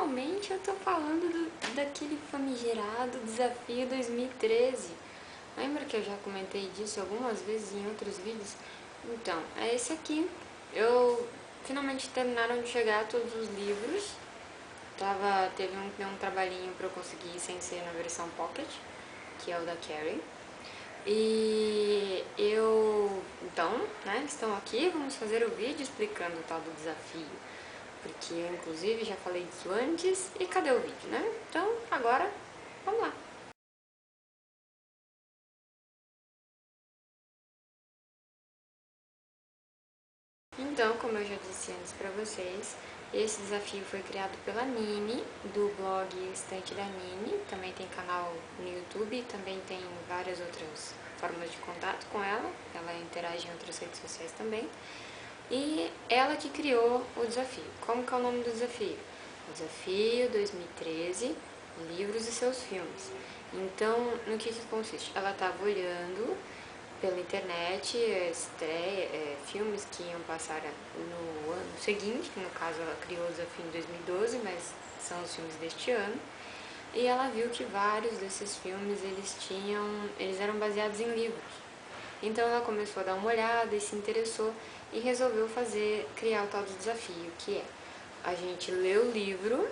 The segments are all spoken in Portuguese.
finalmente eu tô falando daquele famigerado Desafio 2013. Lembra que eu já comentei disso algumas vezes em outros vídeos? Então, é esse aqui. Finalmente terminaram de chegar todos os livros. Teve um trabalhinho pra eu conseguir sem ser na versão Pocket, que é o da Carrie. Então, né, estão aqui, vamos fazer o vídeo explicando o tal do desafio. Porque eu, inclusive, já falei disso antes. E cadê o vídeo, né? Então, agora, vamos lá. Então, como eu já disse antes pra vocês, esse desafio foi criado pela Nini, do blog Estante da Nini. Também tem canal no YouTube, também tem várias outras formas de contato com ela. Ela interage em outras redes sociais também. E ela que criou o desafio. Como que é o nome do desafio? O Desafio 2013, Livros e Seus Filmes. Então, no que consiste? Ela estava olhando pela internet filmes que iam passar no ano seguinte, que no caso ela criou o desafio em 2012, mas são os filmes deste ano. E ela viu que vários desses filmes eles eram baseados em livros. Então ela começou a dar uma olhada e se interessou e resolveu criar o tal do desafio, que é a gente lê o livro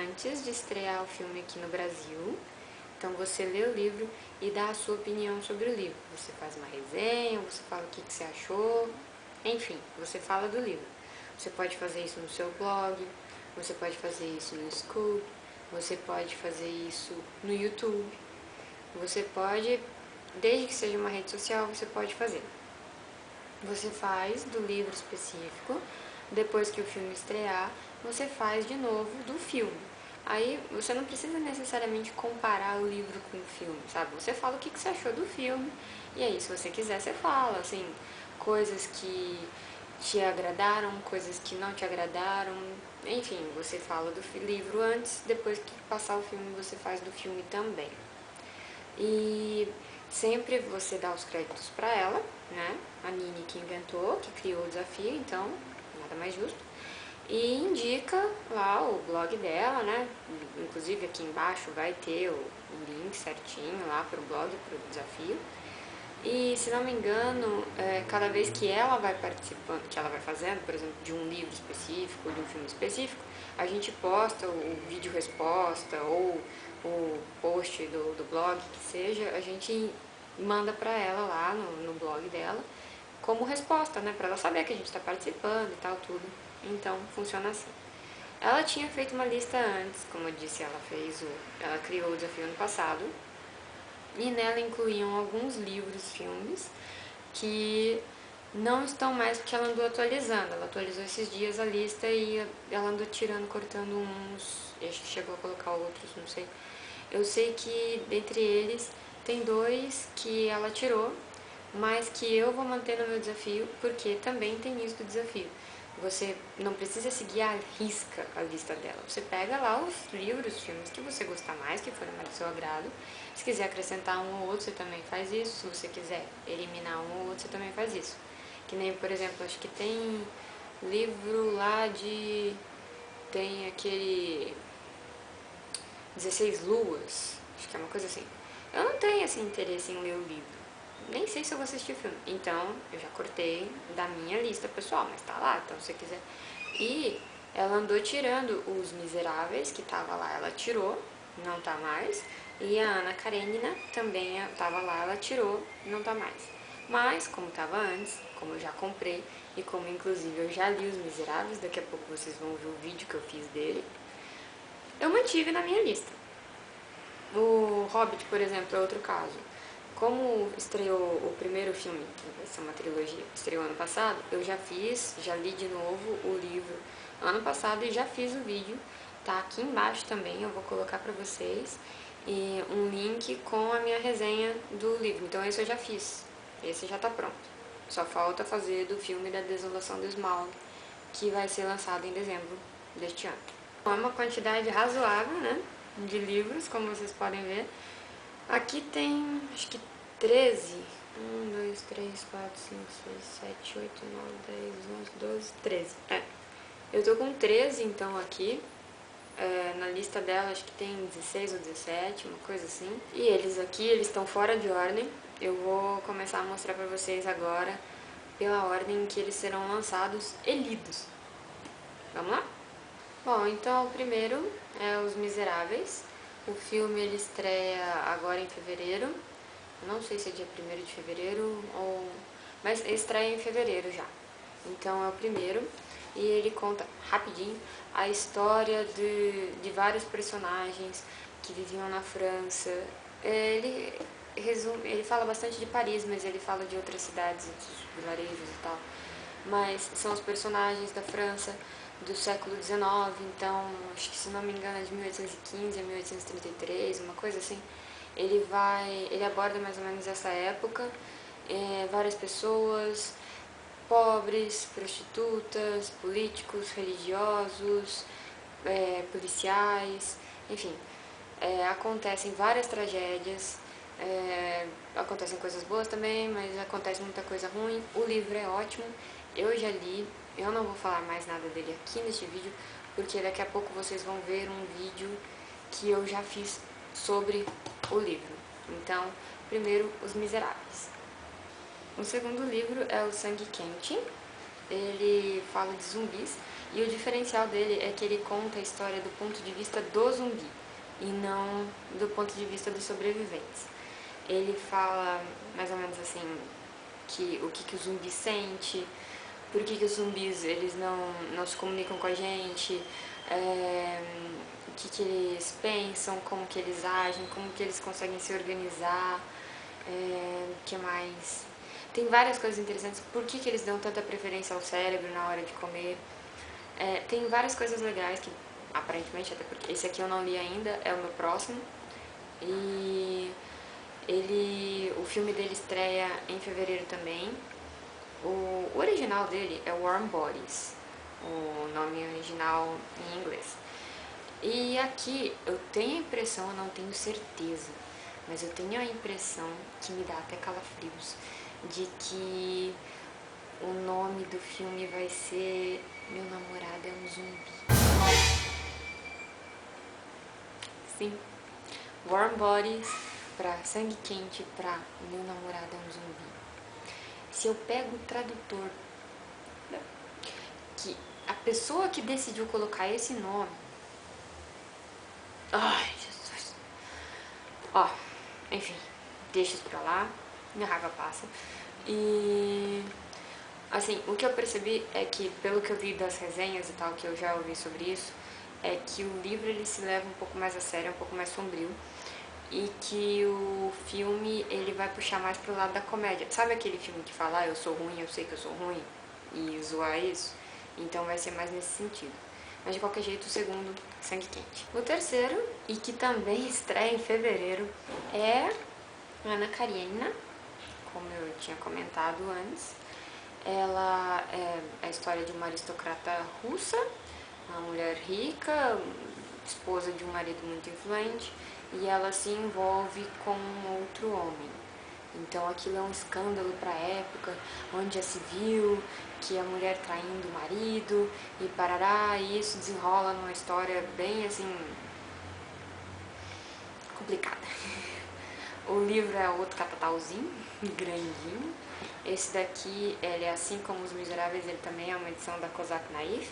antes de estrear o filme aqui no Brasil. Então você lê o livro e dá a sua opinião sobre o livro. Você faz uma resenha, você fala o que você achou, enfim, você fala do livro. Você pode fazer isso no seu blog, você pode fazer isso no Scoop, você pode fazer isso no YouTube, você pode, desde que seja uma rede social, você pode fazer. Você faz do livro específico, depois que o filme estrear, você faz de novo do filme. Aí você não precisa necessariamente comparar o livro com o filme, sabe? Você fala o que você achou do filme, e aí se você quiser você fala, assim, coisas que te agradaram, coisas que não te agradaram, enfim, você fala do livro antes, depois que passar o filme você faz do filme também. E sempre você dá os créditos para ela, né? A Nini que inventou, que criou o desafio, então nada mais justo. E indica lá o blog dela, né? Inclusive aqui embaixo vai ter o link certinho lá para o blog, para o desafio. E se não me engano, cada vez que ela vai participando, que ela vai fazendo, por exemplo, de um livro específico, de um filme específico, a gente posta o vídeo resposta ou o post do blog, que seja, a gente manda pra ela lá no blog dela como resposta, né? Pra ela saber que a gente está participando e tal, tudo. Então, funciona assim. Ela tinha feito uma lista antes, como eu disse, ela criou o desafio ano passado, e nela incluíam alguns livros, filmes, que não estão mais porque ela andou atualizando. Ela atualizou esses dias a lista e ela andou tirando, cortando uns, acho que chegou a colocar outros, não sei. Eu sei que dentre eles tem 2 que ela tirou, mas que eu vou manter no meu desafio, porque também tem isso do desafio. Você não precisa seguir à risca a lista dela. Você pega lá os livros, filmes que você gostar mais, que forem mais do seu agrado. Se quiser acrescentar um ou outro, você também faz isso. Se você quiser eliminar um ou outro, você também faz isso. Que nem, por exemplo, acho que tem livro lá tem aquele 16 Luas, acho que é uma coisa assim. Eu não tenho esse interesse em ler o livro. Nem sei se eu vou assistir o filme. Então, eu já cortei da minha lista pessoal, mas tá lá, então se você quiser. E ela andou tirando Os Miseráveis, que tava lá, ela tirou, não tá mais. E a Ana Karenina também tava lá, ela tirou, não tá mais. Mas, como tava antes, como eu já comprei, e como inclusive eu já li Os Miseráveis, daqui a pouco vocês vão ver o vídeo que eu fiz dele, eu mantive na minha lista. O Hobbit, por exemplo, é outro caso. Como estreou o primeiro filme, que vai ser uma trilogia, estreou ano passado, eu já li de novo o livro ano passado e já fiz o vídeo, tá aqui embaixo também, eu vou colocar pra vocês, e um link com a minha resenha do livro. Então esse eu já fiz, esse já tá pronto. Só falta fazer do filme da Desolação do Smaug, que vai ser lançado em dezembro deste ano. É uma quantidade razoável, né, de livros, como vocês podem ver. Aqui tem, acho que 13. 1, 2, 3, 4, 5, 6, 7, 8, 9, 10, 11, 12, 13. Eu tô com 13 então aqui. na lista dela acho que tem 16 ou 17, uma coisa assim. E eles aqui, eles estão fora de ordem. Eu vou começar a mostrar pra vocês agora pela ordem que eles serão lançados e lidos. Vamos lá? Bom, então o primeiro é Os Miseráveis. O filme ele estreia agora em fevereiro. Eu não sei se é dia 1º de fevereiro ou... mas estreia em fevereiro já. Então é o primeiro. E ele conta rapidinho a história de vários personagens que viviam na França. Ele fala bastante de Paris, mas ele fala de outras cidades, outros vilarejos e tal. Mas são os personagens da França do século XIX, então acho que se não me engano é de 1815 a 1833, uma coisa assim. Ele aborda mais ou menos essa época, várias pessoas, pobres, prostitutas, políticos, religiosos, policiais, enfim. Acontecem várias tragédias, acontecem coisas boas também, mas acontece muita coisa ruim. O livro é ótimo, eu já li, eu não vou falar mais nada dele aqui neste vídeo, porque daqui a pouco vocês vão ver um vídeo que eu já fiz sobre o livro. Então, primeiro, Os Miseráveis. O segundo livro é O Sangue Quente. Ele fala de zumbis e o diferencial dele é que ele conta a história do ponto de vista do zumbi e não do ponto de vista dos sobreviventes. Ele fala mais ou menos assim o que o zumbi sente, por que os zumbis eles não se comunicam com a gente, o que eles pensam, como que eles agem, como que eles conseguem se organizar, o que mais... Tem várias coisas interessantes, por que eles dão tanta preferência ao cérebro na hora de comer. Tem várias coisas legais que, aparentemente, até porque esse aqui eu não li ainda, é o meu próximo. E o filme dele estreia em fevereiro também. O original dele é Warm Bodies, o nome original em inglês. E aqui eu tenho a impressão, eu não tenho certeza, mas eu tenho a impressão que me dá até calafrios, de que o nome do filme vai ser Meu Namorado é um Zumbi. Sim, Warm Bodies pra Sangue Quente pra Meu Namorado é um Zumbi. Se eu pego o tradutor, que a pessoa que decidiu colocar esse nome... Ai, Jesus. Ó, enfim, deixa isso pra lá, minha raiva passa. E... assim, o que eu percebi é que, pelo que eu vi das resenhas e tal, que eu já ouvi sobre isso, é que o livro ele se leva um pouco mais a sério, um pouco mais sombrio, e que o filme ele vai puxar mais pro lado da comédia. Sabe aquele filme que fala, eu sou ruim, eu sei que eu sou ruim, e zoar isso? Então vai ser mais nesse sentido. Mas de qualquer jeito, o segundo, Sangue Quente. O terceiro, e que também estreia em fevereiro, é Ana Karenina, como eu tinha comentado antes. Ela é a história de uma aristocrata russa, uma mulher rica, esposa de um marido muito influente, e ela se envolve com um outro homem. Então aquilo é um escândalo para a época, onde já se viu que a mulher traindo o marido e parará, e isso desenrola numa história bem assim complicada. O livro é outro catatauzinho, grandinho. Esse daqui, ele é assim como Os Miseráveis, ele também é uma edição da Kozak Naif.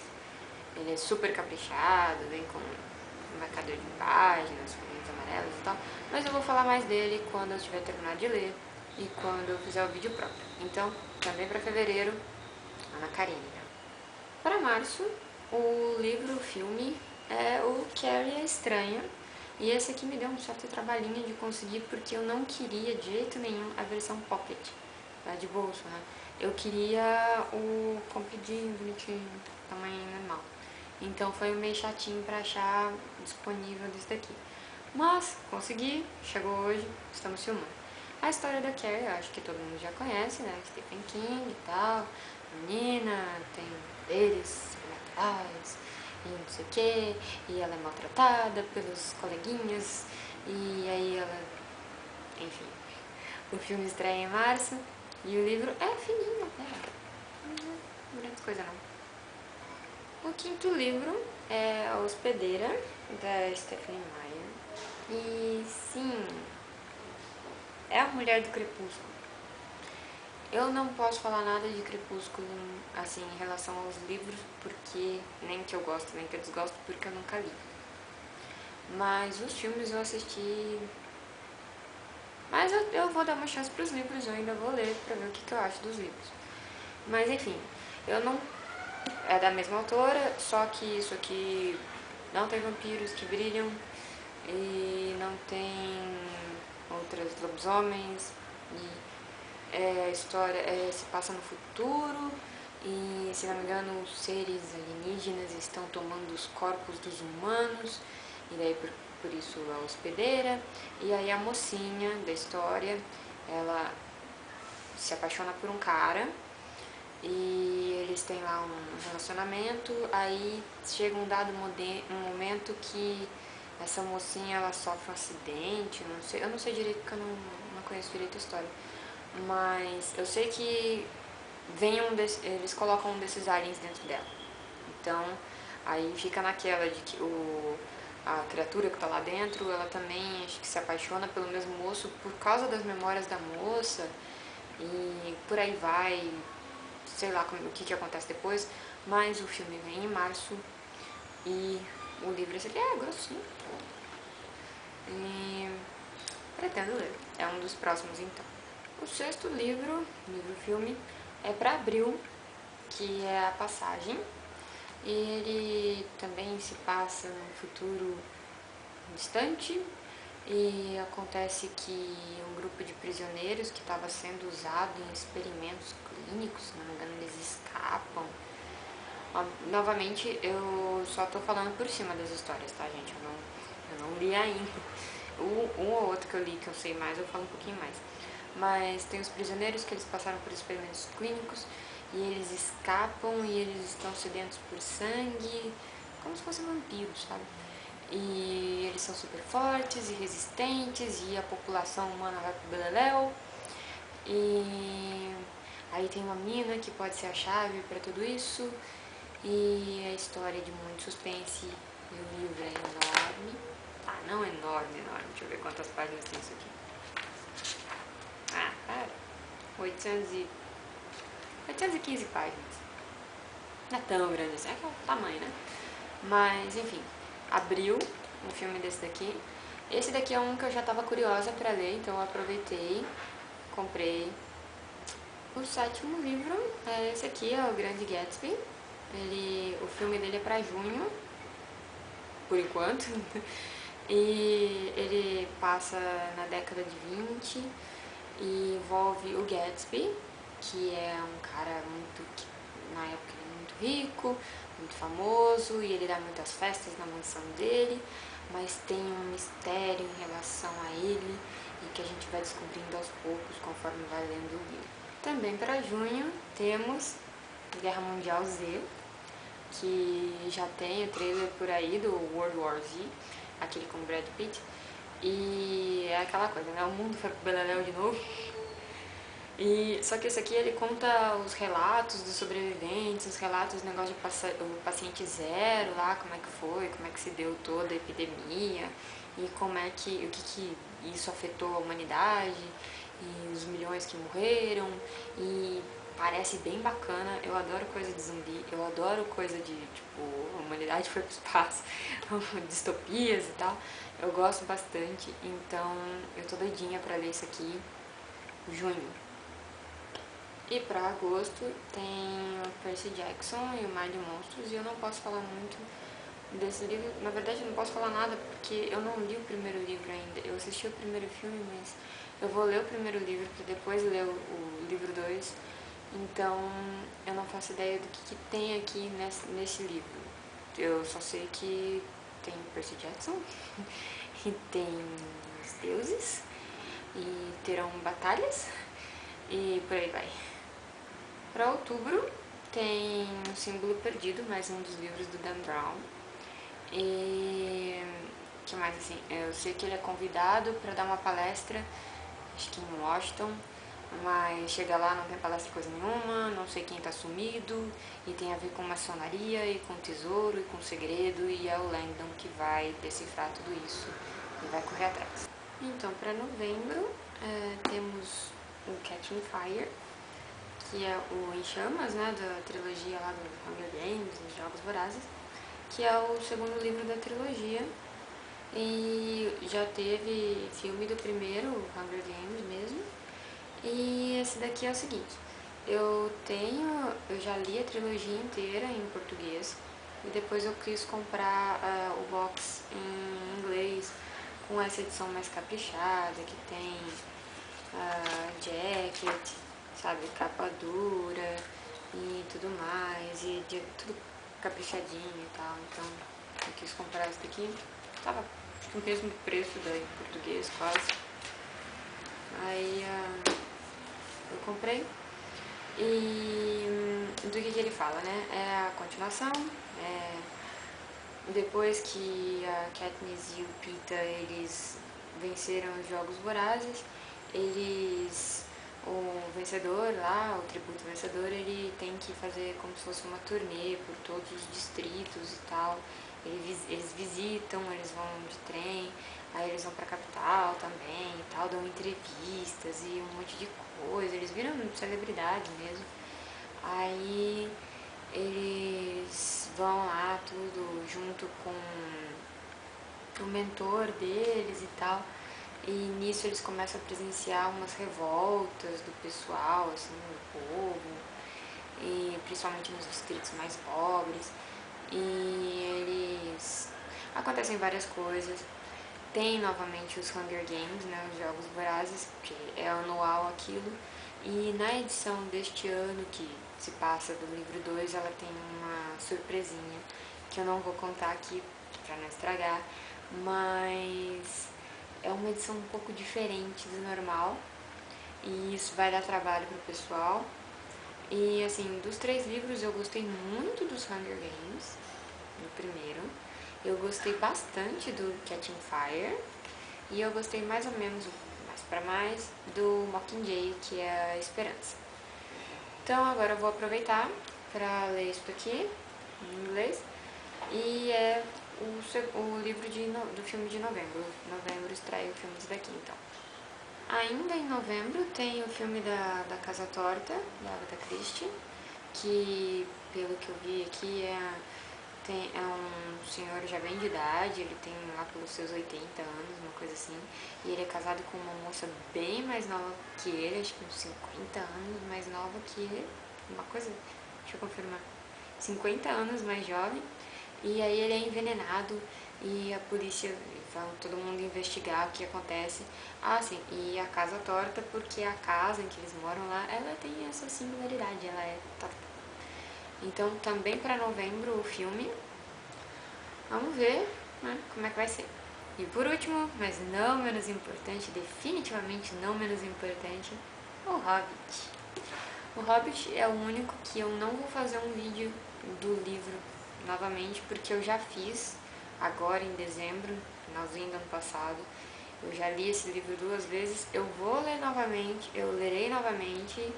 Ele é super caprichado, vem com um marcador de páginas, com linhas amarelas e tal. Mas eu vou falar mais dele quando eu tiver terminado de ler e quando eu fizer o vídeo próprio. Então, também para fevereiro, Ana Karenina. Para março, o livro, o filme, é o Carrie a Estranha. E esse aqui me deu um certo trabalhinho de conseguir, porque eu não queria de jeito nenhum a versão pocket, de bolso, né? Eu queria o compridinho, bonitinho, tamanho normal. Então foi meio chatinho pra achar disponível desse daqui. Mas consegui, chegou hoje, estamos filmando. A história da Carrie, eu acho que todo mundo já conhece, né? Stephen King e tal, menina, tem eles atrás, e não sei o que, e ela é maltratada pelos coleguinhas, e aí ela... enfim. O filme estreia em março, e o livro é fininho até, não é grande coisa não. O quinto livro é A Hospedeira, da Stephenie Meyer. E sim, é a mulher do Crepúsculo. Eu não posso falar nada de Crepúsculo, assim, em relação aos livros, porque nem que eu gosto, nem que eu desgosto, porque eu nunca li. Mas os filmes eu assisti. Mas eu vou dar uma chance pros livros, eu ainda vou ler pra ver o que eu acho dos livros. Mas enfim, eu não. É da mesma autora, só que isso aqui não tem vampiros que brilham e não tem outros lobisomens. E a história se passa no futuro e, se não me engano, os seres alienígenas estão tomando os corpos dos humanos e daí por isso a hospedeira. E aí a mocinha da história, ela se apaixona por um cara e eles têm lá um relacionamento. Aí chega um dado momento que essa mocinha ela sofre um acidente, não sei, eu não sei direito porque eu não conheço direito a história, mas eu sei que eles colocam um desses aliens dentro dela. Então aí fica naquela de que a criatura que tá lá dentro, ela também acho que se apaixona pelo mesmo moço por causa das memórias da moça e por aí vai, sei lá o que acontece depois, mas o filme vem em março e o livro esse aqui é grossinho e pretendo ler, é um dos próximos então. O sexto livro-filme, é para abril, que é A Passagem, e ele também se passa num futuro distante e acontece que um grupo de prisioneiros que estava sendo usado em experimentos clínicos, se não me engano, eles escapam. Novamente, eu só tô falando por cima das histórias, tá, gente? Eu não li ainda. Um ou outro que eu li que eu sei mais, eu falo um pouquinho mais. Mas tem os prisioneiros que eles passaram por experimentos clínicos e eles escapam e eles estão sedentos por sangue, como se fossem vampiros, sabe? E eles são super fortes e resistentes e a população humana vai pro beleléu. E aí tem uma mina que pode ser a chave para tudo isso. E a história é de muito suspense e o livro é enorme. Ah, não enorme, enorme. Deixa eu ver quantas páginas tem isso aqui. Ah, cara. 815 páginas. Não é tão grande assim, é que é o tamanho, né? Mas, enfim, abriu um filme desse daqui. Esse daqui é um que eu já tava curiosa pra ler, então eu aproveitei, comprei. O sétimo livro é esse aqui, é O Grande Gatsby. O filme dele é pra junho, por enquanto. E ele passa na década de 20 e envolve o Gatsby, que é um cara na época ele é muito rico, muito famoso, e ele dá muitas festas na mansão dele, mas tem um mistério em relação a ele e que a gente vai descobrindo aos poucos conforme vai lendo o livro. Também para junho temos Guerra Mundial Z, que já tem o trailer por aí do World War Z, aquele com Brad Pitt, e é aquela coisa, né? O mundo foi pro beleléu de novo. E, só que esse aqui ele conta os relatos dos sobreviventes, os relatos do negócio de o paciente zero lá, como é que foi, como é que se deu toda a epidemia e o que isso afetou a humanidade e os milhões que morreram. E parece bem bacana. Eu adoro coisa de zumbi, eu adoro coisa de, tipo, a humanidade foi pro espaço, distopias e tal. Eu gosto bastante, então eu tô doidinha pra ler isso aqui, junho. E pra agosto tem o Percy Jackson e o Mar de Monstros, e eu não posso falar muito desse livro. Na verdade, eu não posso falar nada porque eu não li o primeiro livro ainda. Eu assisti o primeiro filme, mas eu vou ler o primeiro livro para depois ler o livro 2. Então, eu não faço ideia do que tem aqui nesse livro. Eu só sei que tem Percy Jackson e tem os deuses e terão batalhas e por aí vai. Para outubro tem O Símbolo Perdido, mais um dos livros do Dan Brown. E que mais assim? Eu sei que ele é convidado para dar uma palestra, acho que em Washington, mas chega lá, não tem palestra coisa nenhuma, não sei quem tá sumido, e tem a ver com maçonaria, e com tesouro, e com segredo, e é o Langdon que vai decifrar tudo isso e vai correr atrás. Então, para novembro, temos o Catching Fire, que é o Em Chamas, né, da trilogia lá do Hunger Games, dos Jogos Vorazes, que é o segundo livro da trilogia, e já teve filme do primeiro, Hunger Games mesmo. E esse daqui é o seguinte, eu já li a trilogia inteira em português, e depois eu quis comprar o box em inglês, com essa edição mais caprichada, que tem jacket, sabe, capa dura e tudo mais, e tudo caprichadinho e tal. Então eu quis comprar esse daqui, tava acho que o mesmo preço da em português quase. Aí eu comprei. E do que ele fala, né? É a continuação. Depois que a Katniss e o Peeta eles venceram os Jogos Vorazes, o vencedor lá, o tributo vencedor, ele tem que fazer como se fosse uma turnê por todos os distritos e tal. Eles visitam, eles vão de trem, aí eles vão pra capital também e tal, dão entrevistas e um monte de coisa, eles viram celebridade mesmo. Aí eles vão lá tudo junto com o mentor deles e tal. E nisso eles começam a presenciar umas revoltas do pessoal, assim, do povo, e principalmente nos distritos mais pobres. E eles acontecem várias coisas. Tem novamente os Hunger Games, né, os Jogos Vorazes, que é anual aquilo. E na edição deste ano, que se passa do livro 2, ela tem uma surpresinha, que eu não vou contar aqui para não estragar, mas é uma edição um pouco diferente do normal, e isso vai dar trabalho pro pessoal. E assim, dos 3 livros eu gostei muito dos Hunger Games, do primeiro. Eu gostei bastante do Catching Fire, e eu gostei mais ou menos, mais pra mais, do Mockingjay, que é a Esperança. Então agora eu vou aproveitar para ler isso aqui, em inglês, e é o livro do filme de novembro. Novembro estreia o filme desse daqui, então. Ainda em novembro tem o filme da Casa Torta, da Agatha Christie, que, pelo que eu vi aqui, é um senhor já bem de idade, ele tem lá pelos seus 80 anos, uma coisa assim, e ele é casado com uma moça bem mais nova que ele, acho que uns 50 anos mais nova que ele, uma coisa, deixa eu confirmar, 50 anos mais jovem, e aí ele é envenenado e a polícia vai todo mundo investigar o que acontece. Ah, sim, e a casa torta, porque a casa em que eles moram lá, ela tem essa singularidade, ela é torta. Então, também para novembro o filme. Vamos ver, né, como é que vai ser. E por último, mas não menos importante, definitivamente não menos importante, o Hobbit. O Hobbit é o único que eu não vou fazer um vídeo do livro novamente, porque eu já fiz agora em dezembro, finalzinho do ano passado. Eu já li esse livro 2 vezes, eu vou ler novamente, eu lerei novamente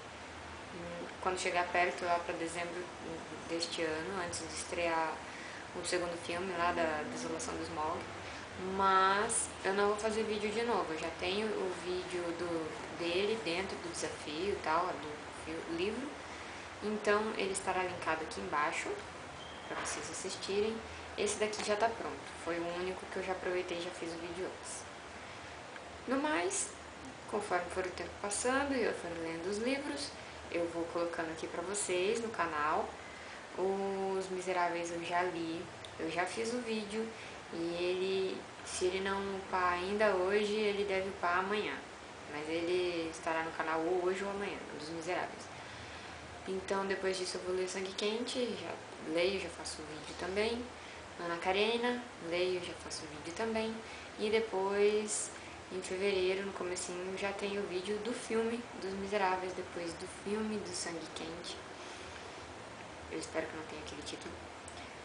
quando chegar perto lá para dezembro deste ano, antes de estrear o segundo filme lá da Desolação do Smaug. Mas eu não vou fazer vídeo de novo, eu já tenho o vídeo dele dentro do desafio e tal, do livro. Então ele estará linkado aqui embaixo para vocês assistirem. Esse daqui já está pronto, foi o único que eu já aproveitei e já fiz o vídeo antes. No mais, conforme for o tempo passando e eu for lendo os livros, eu vou colocando aqui para vocês no canal. Os Miseráveis eu já li, eu já fiz o vídeo, e ele, se ele não upar ainda hoje, ele deve upar amanhã. Mas ele estará no canal ou hoje ou amanhã, dos Miseráveis. Então depois disso eu vou ler Sangue Quente, já leio, já faço o vídeo também. Ana Karenina, leio, já faço o vídeo também. E depois, em fevereiro, no comecinho, já tem o vídeo do filme dos Miseráveis, depois do filme do Sangue Quente. Eu espero que não tenha aquele título.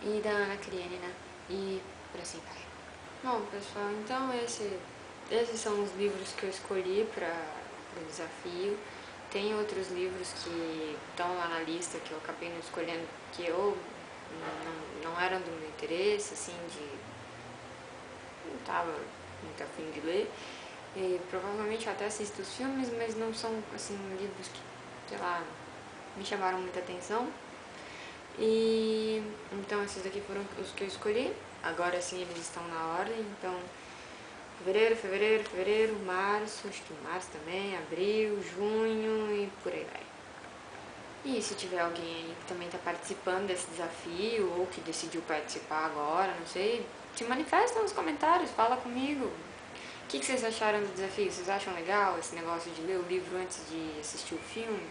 E da Ana Karenina, e por assim vai. Bom, pessoal, então esses são os livros que eu escolhi para o desafio. Tem outros livros que estão lá na lista que eu acabei não escolhendo, que eu não eram do meu interesse, assim, não tava muito afim de ler. E provavelmente eu até assisto os filmes, mas não são, assim, livros que, sei lá, me chamaram muita atenção. E então esses aqui foram os que eu escolhi. Agora sim eles estão na ordem, então fevereiro, março, acho que março também, abril, junho e por aí vai. E se tiver alguém aí que também está participando desse desafio ou que decidiu participar agora, não sei, se manifesta nos comentários, fala comigo. O que vocês acharam do desafio? Vocês acham legal esse negócio de ler o livro antes de assistir o filme?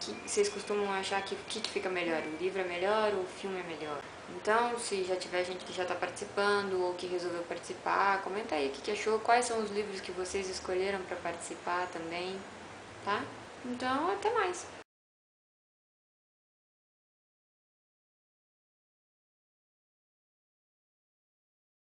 Que vocês costumam achar que o que fica melhor? O livro é melhor ou o filme é melhor? Então, se já tiver gente que já está participando ou que resolveu participar, comenta aí o que achou, quais são os livros que vocês escolheram para participar também, tá? Então, até mais!